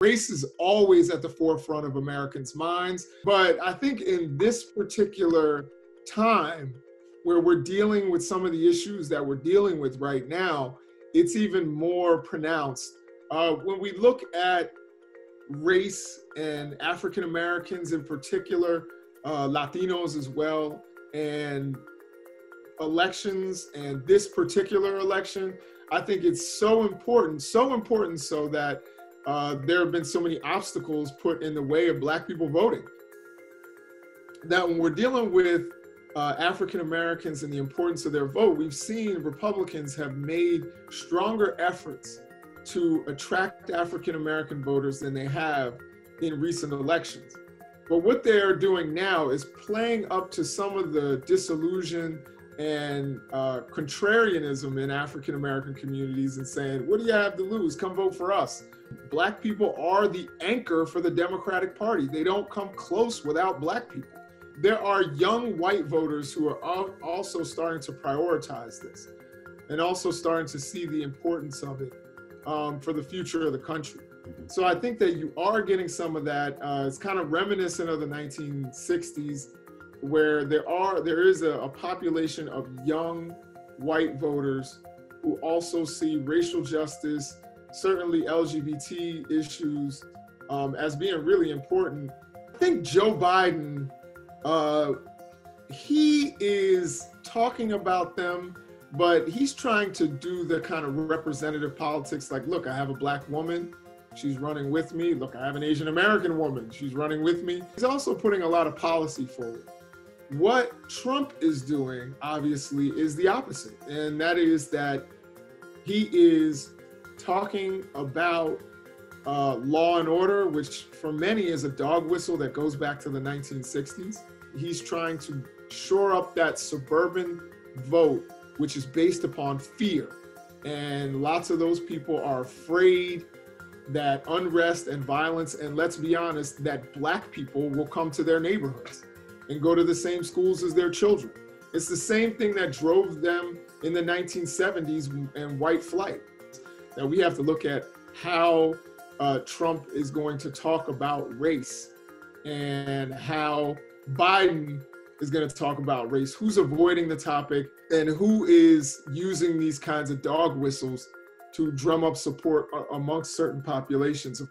Race is always at the forefront of Americans' minds, but I think in this particular time where we're dealing with some of the issues that we're dealing with right now, it's even more pronounced. When we look at race and African Americans in particular, Latinos as well, and elections and this particular election, I think it's so important so that there have been so many obstacles put in the way of Black people voting. That when we're dealing with African Americans and the importance of their vote, we've seen Republicans have made stronger efforts to attract African American voters than they have in recent elections. But what they're doing now is playing up to some of the disillusion and contrarianism in African American communities and saying, what do you have to lose? Come vote for us. Black people are the anchor for the Democratic Party. They don't come close without Black people. There are young white voters who are also starting to prioritize this and also starting to see the importance of it for the future of the country. So I think that you are getting some of that. It's kind of reminiscent of the 1960s, where there is a population of young white voters who also see racial justice, certainly LGBT issues, as being really important. I think Joe Biden, he is talking about them, but he's trying to do the kind of representative politics, like, look, I have a Black woman, she's running with me. Look, I have an Asian American woman, she's running with me. He's also putting a lot of policy forward. What Trump is doing, obviously, is the opposite, and that is that he is talking about law and order, which for many is a dog whistle that goes back to the 1960s. He's trying to shore up that suburban vote, which is based upon fear. And lots of those people are afraid that unrest and violence, and let's be honest, that Black people will come to their neighborhoods and go to the same schools as their children. It's the same thing that drove them in the 1970s and white flight. Now we have to look at how Trump is going to talk about race and how Biden is going to talk about race, who's avoiding the topic and who is using these kinds of dog whistles to drum up support amongst certain populations.